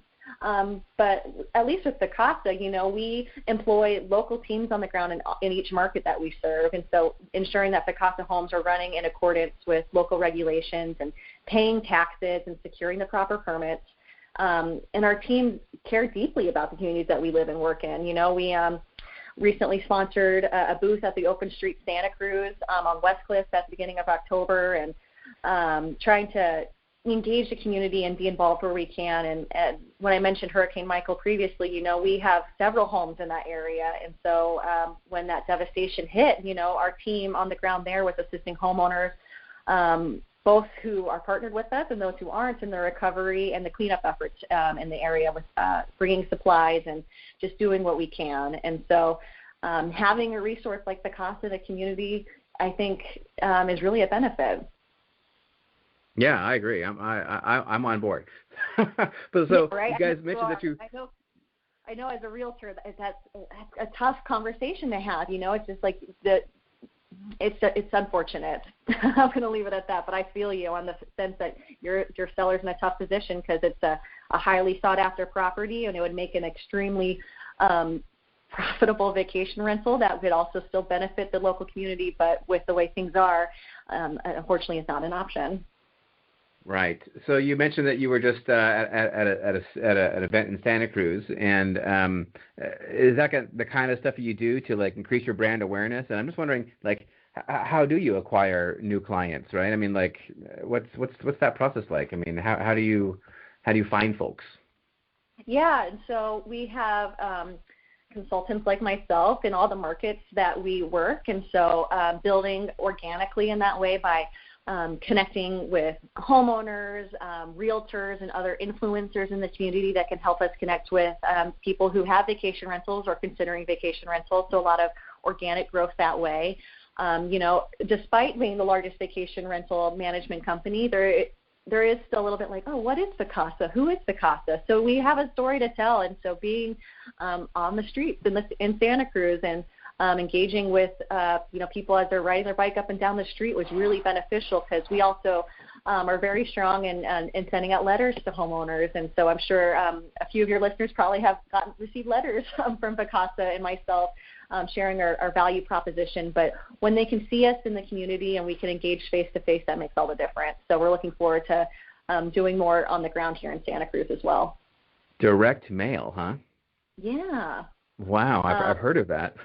But at least with Vacasa, we employ local teams on the ground in each market that we serve. And so ensuring that Vacasa homes are running in accordance with local regulations and paying taxes and securing the proper permits. And our team care deeply about the communities that we live and work in. We recently sponsored a booth at the Open Street Santa Cruz on West Cliff at the beginning of October, and trying to engage the community and be involved where we can. And when I mentioned Hurricane Michael previously, we have several homes in that area. And so when that devastation hit, our team on the ground there was assisting homeowners, both who are partnered with us and those who aren't, in the recovery and the cleanup efforts in the area, with bringing supplies and just doing what we can. And so having a resource like Vacasa in the community, I think, is really a benefit. Yeah, I agree. I'm on board. But so right? You guys mentioned that you. I know as a realtor that's a tough conversation to have. It's just like it's unfortunate. I'm going to leave it at that. But I feel you on the sense that your seller's in a tough position, because it's a highly sought after property, and it would make an extremely profitable vacation rental that would also still benefit the local community. But with the way things are, unfortunately, it's not an option. Right. So you mentioned that you were just at an event in Santa Cruz, and is that the kind of stuff you do to like increase your brand awareness? And I'm just wondering, like, how do you acquire new clients, right? I mean, like, what's that process like? I mean, how do you find folks? Yeah, and so we have consultants like myself in all the markets that we work, and so building organically in that way by connecting with homeowners, realtors, and other influencers in the community that can help us connect with people who have vacation rentals or considering vacation rentals. So a lot of organic growth that way. Despite being the largest vacation rental management company, there is still a little bit like, oh, what is Vacasa? Who is Vacasa? So we have a story to tell, and so being on the streets in Santa Cruz and engaging with people as they're riding their bike up and down the street was really beneficial, because we also are very strong in sending out letters to homeowners. And so I'm sure a few of your listeners probably have received letters from Vacasa and myself sharing our value proposition. But when they can see us in the community and we can engage face-to-face, that makes all the difference. So we're looking forward to doing more on the ground here in Santa Cruz as well. Direct mail, huh? Yeah. Wow, I've heard of that.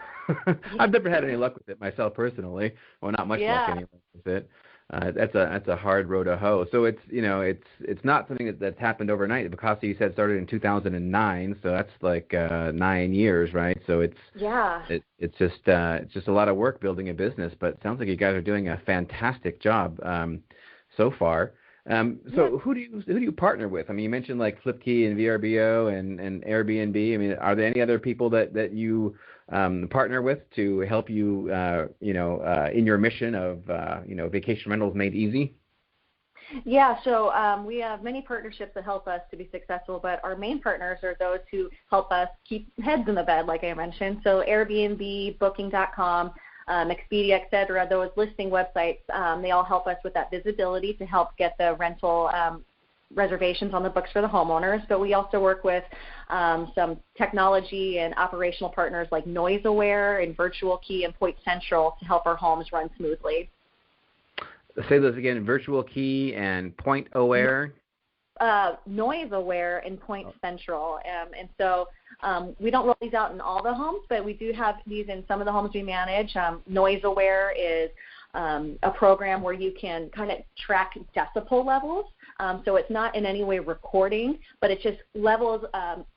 I've never had any luck with it myself personally. Well, not much luck anyway with it. That's a hard road to hoe. So it's not something that's happened overnight. Vacasa, you said, started in 2009, so that's like 9 years, right? So it's just a lot of work building a business. But it sounds like you guys are doing a fantastic job so far. So who do you partner with? I mean, you mentioned like Flipkey and VRBO and Airbnb. I mean, are there any other people that you partner with to help you, in your mission of, vacation rentals made easy? Yeah, so we have many partnerships that help us to be successful, but our main partners are those who help us keep heads in the bed, like I mentioned. So Airbnb, Booking.com, Expedia, et cetera, those listing websites, they all help us with that visibility to help get the rental reservations on the books for the homeowners. But we also work with some technology and operational partners like Noise Aware and Virtual Key and Point Central to help our homes run smoothly. Say those again, Virtual Key and Point Aware? Noise Aware and Point Central. And so we don't roll these out in all the homes, but we do have these in some of the homes we manage. Noise Aware is a program where you can kind of track decibel levels. So it's not in any way recording, but it just levels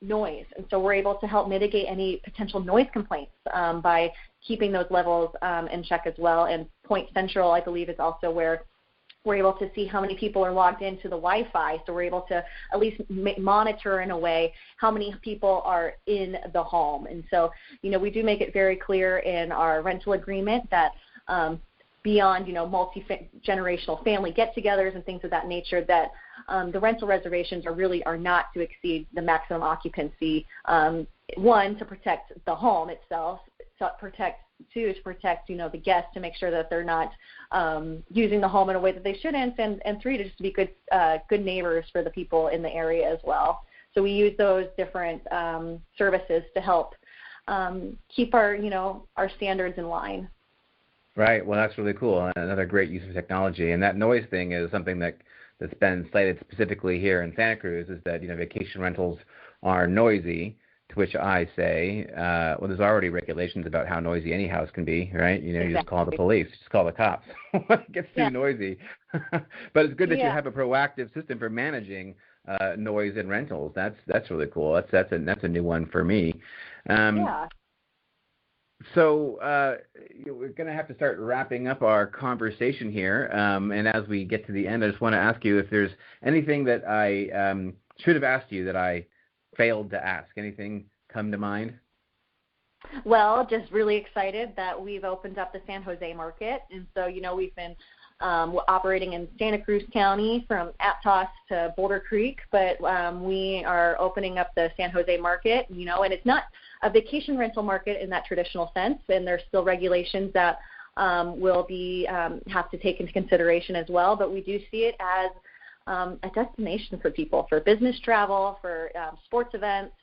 noise. And so we're able to help mitigate any potential noise complaints by keeping those levels in check as well. And Point Central, I believe, is also where we're able to see how many people are logged into the Wi-Fi. So we're able to at least monitor in a way how many people are in the home. And so, we do make it very clear in our rental agreement that beyond, multi-generational family get-togethers and things of that nature, that the rental reservations are not to exceed the maximum occupancy, one, to protect the home itself, to protect the guests, to make sure that they're not using the home in a way that they shouldn't, and three, to just be good neighbors for the people in the area as well. So we use those different services to help keep our standards in line. Right. Well, that's really cool. Another great use of technology. And that noise thing is something that's been cited specifically here in Santa Cruz, is that, vacation rentals are noisy, to which I say, well, there's already regulations about how noisy any house can be, right? You just call the police, just call the cops when it gets too noisy. But it's good that you have a proactive system for managing noise in rentals. That's really cool. That's a new one for me. So we're going to have to start wrapping up our conversation here. And as we get to the end, I just want to ask you if there's anything that I should have asked you that I failed to ask. Anything come to mind? Well, just really excited that we've opened up the San Jose market. And so, we've been operating in Santa Cruz County from Aptos to Boulder Creek, but we are opening up the San Jose market, and it's not a vacation rental market in that traditional sense, and there's still regulations that will have to take into consideration as well, but we do see it as a destination for people, for business travel, for sports events,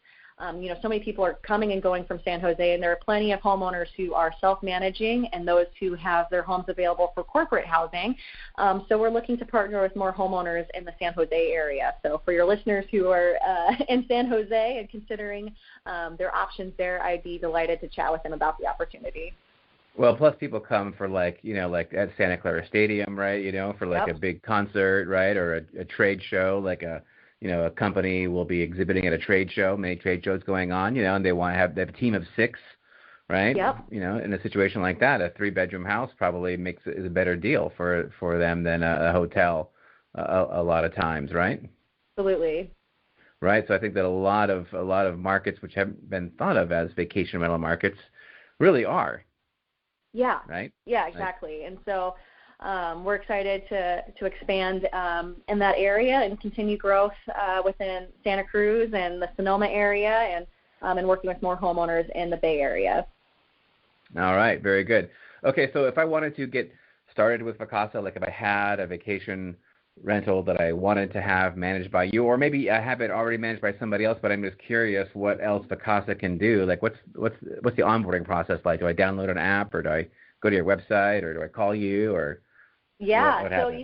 So many people are coming and going from San Jose, and there are plenty of homeowners who are self-managing and those who have their homes available for corporate housing. So we're looking to partner with more homeowners in the San Jose area. So for your listeners who are in San Jose and considering their options there, I'd be delighted to chat with them about the opportunity. Well, plus people come for like at Santa Clara Stadium, right? For like a big concert, right? Or a trade show, like a company will be exhibiting at a trade show, many trade shows going on, and they want to have a team of 6, right? Yep. In a situation like that, a 3-bedroom house probably is a better deal for them than a hotel a lot of times, right? Absolutely. Right. So I think that a lot of markets which haven't been thought of as vacation rental markets really are. Yeah. Right. Yeah, exactly. And so we're excited to expand in that area and continue growth within Santa Cruz and the Sonoma area, and working with more homeowners in the Bay Area. All right, very good. Okay, so if I wanted to get started with Vacasa, like if I had a vacation rental that I wanted to have managed by you, or maybe I have it already managed by somebody else, but I'm just curious what else Vacasa can do. Like what's the onboarding process like? Do I download an app, or do I go to your website, or do I call you, or yeah, what so happens?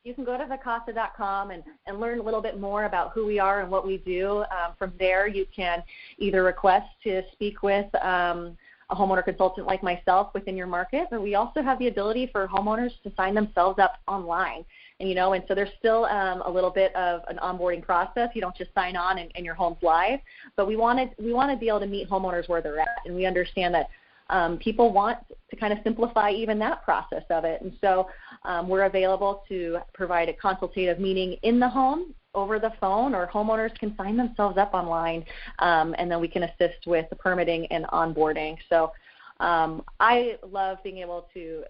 you can go to vacasa.com and learn a little bit more about who we are and what we do. From there, you can either request to speak with a homeowner consultant like myself within your market, but we also have the ability for homeowners to sign themselves up online. And so there's still a little bit of an onboarding process. You don't just sign on and your home's live, but we want to be able to meet homeowners where they're at, and we understand that people want to kind of simplify even that process of it. And so we're available to provide a consultative meeting in the home, over the phone, or homeowners can sign themselves up online, and then we can assist with the permitting and onboarding. So I love being able to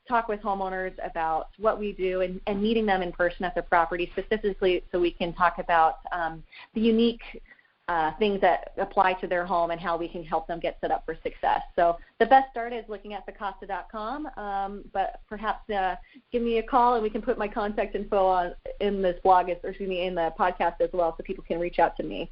talk with homeowners about what we do and meeting them in person at their property specifically so we can talk about the unique things that apply to their home and how we can help them get set up for success. So the best start is looking at vacasa.com, but perhaps give me a call and we can put my contact info in this blog, in the podcast as well, so people can reach out to me.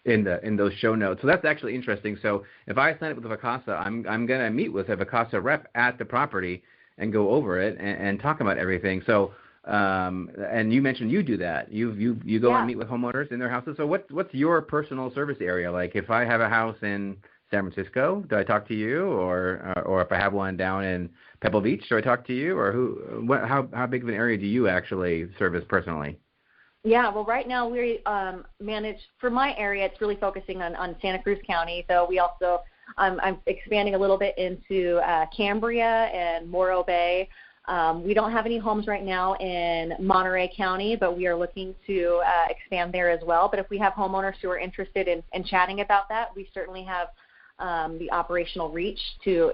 In those show notes. So that's actually interesting. So if I sign up with Vacasa, I'm going to meet with a Vacasa rep at the property and go over it and talk about everything. So and you mentioned you do that. You go and meet with homeowners in their houses. So what's your personal service area? Like if I have a house in San Francisco, do I talk to you, or if I have one down in Pebble Beach, do I talk to you, or how big of an area do you actually service personally? Yeah, well, right now we manage, for my area, it's really focusing on Santa Cruz County, though we also, I'm expanding a little bit into Cambria and Morro Bay. We don't have any homes right now in Monterey County, but we are looking to expand there as well. But if we have homeowners who are interested in chatting about that, we certainly have the operational reach to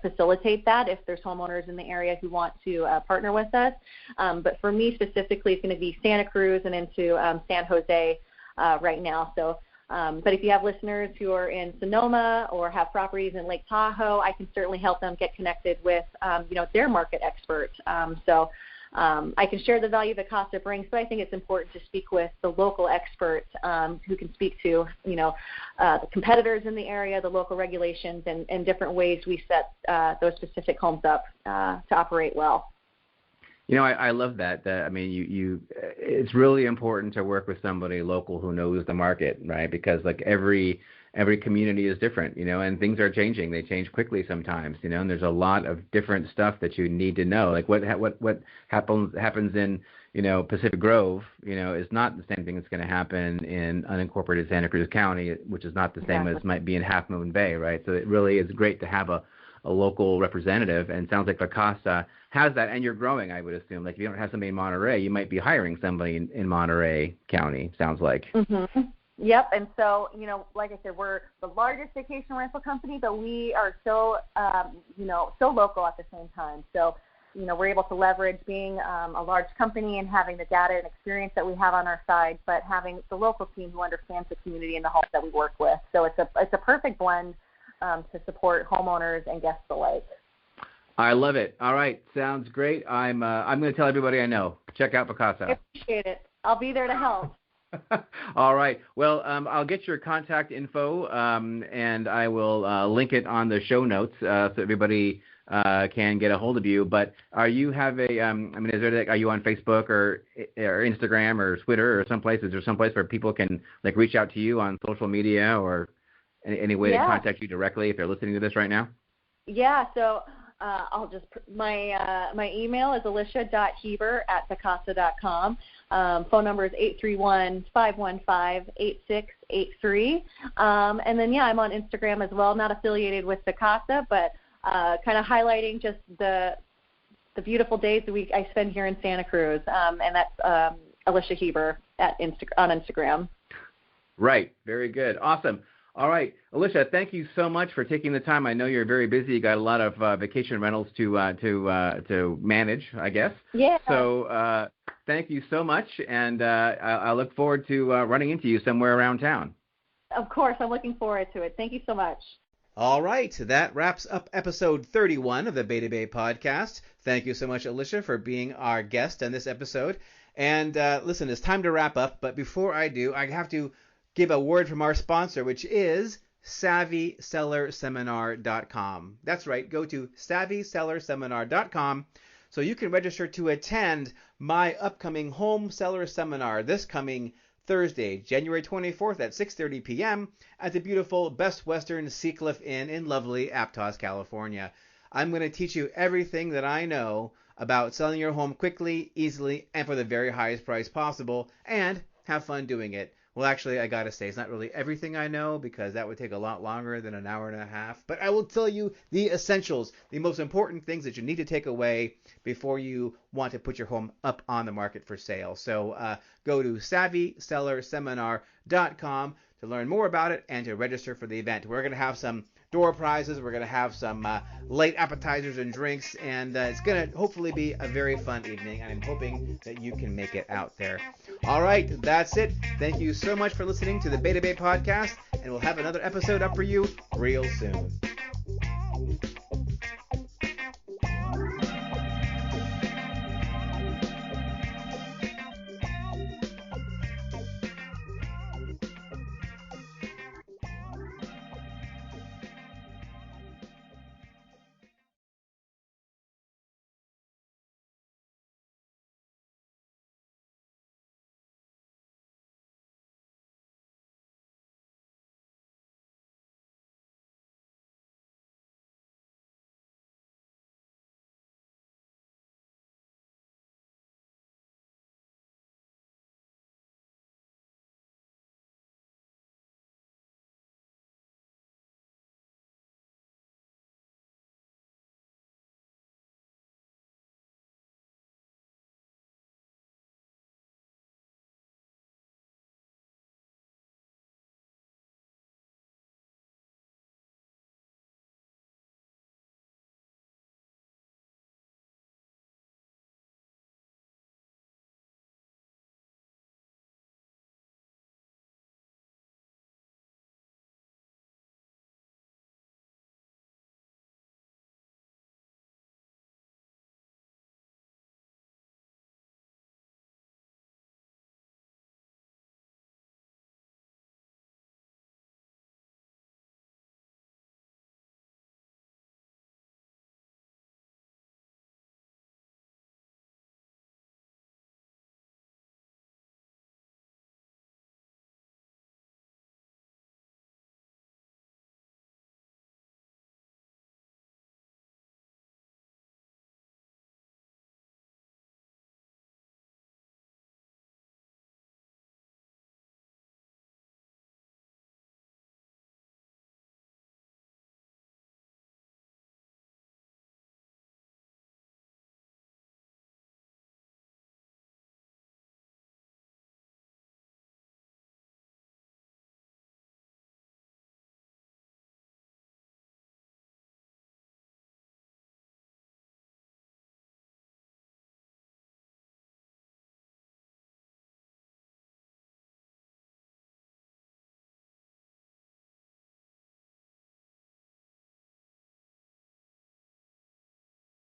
facilitate that if there's homeowners in the area who want to partner with us. But for me specifically, it's going to be Santa Cruz and into San Jose right now. So, but if you have listeners who are in Sonoma or have properties in Lake Tahoe, I can certainly help them get connected with their market expert. So I can share the value that Vacasa brings, but I think it's important to speak with the local expert who can speak to, the competitors in the area, the local regulations, and different ways we set those specific homes up to operate well. I love that. I mean, it's really important to work with somebody local who knows the market, right? Because like every community is different, and things are changing. They change quickly sometimes, and there's a lot of different stuff that you need to know. Like what happens in, Pacific Grove, is not the same thing that's going to happen in unincorporated Santa Cruz County, which is not the same as might be in Half Moon Bay, right? So it really is great to have a local representative, and it sounds like Vacasa has that, and you're growing, I would assume. Like if you don't have somebody in Monterey, you might be hiring somebody in Monterey County, sounds like. Mm-hmm. Yep, and so, like I said, we're the largest vacation rental company, but we are so local at the same time. So, we're able to leverage being a large company and having the data and experience that we have on our side, but having the local team who understands the community and the homes that we work with. So it's a perfect blend to support homeowners and guests alike. I love it. All right, sounds great. I'm going to tell everybody I know. Check out Vacasa. I appreciate it. I'll be there to help. All right. Well, I'll get your contact info, and I will link it on the show notes so everybody can get a hold of you. But are you have a? Is there are you on Facebook or Instagram or Twitter or someplace? Is there someplace where people can like reach out to you on social media or any way to contact you directly if they're listening to this right now? Yeah. So I'll just my email is alicia.heber@vacasa.com. Phone number is 831-515-8683. And then, I'm on Instagram as well, not affiliated with Vacasa, but kind of highlighting just the beautiful days a week I spend here in Santa Cruz. And that's Alicia Heber on Instagram. Right. Very good. Awesome. All right. Alicia, thank you so much for taking the time. I know you're very busy. You got a lot of vacation rentals to manage, I guess. Yeah. So thank you so much, and I look forward to running into you somewhere around town. Of course. I'm looking forward to it. Thank you so much. All right. That wraps up episode 31 of the Beta Bay podcast. Thank you so much, Alicia, for being our guest on this episode. And listen, it's time to wrap up. But before I do, I have to give a word from our sponsor, which is SavvySellerSeminar.com. That's right. Go to SavvySellerSeminar.com so you can register to attend my upcoming home seller seminar this coming Thursday, January 24th at 6:30 p.m. at the beautiful Best Western Seacliff Inn in lovely Aptos, California. I'm going to teach you everything that I know about selling your home quickly, easily, and for the very highest price possible, and have fun doing it. Well, actually, I got to say, it's not really everything I know because that would take a lot longer than an hour and a half. But I will tell you the essentials, the most important things that you need to take away before you want to put your home up on the market for sale. So go to SavvySellerSeminar.com to learn more about it and to register for the event. We're going to have some door prizes. We're going to have some late appetizers and drinks, and it's going to hopefully be a very fun evening. I'm hoping that you can make it out there. All right, that's it. Thank you so much for listening to the Beta Bay podcast, and we'll have another episode up for you real soon.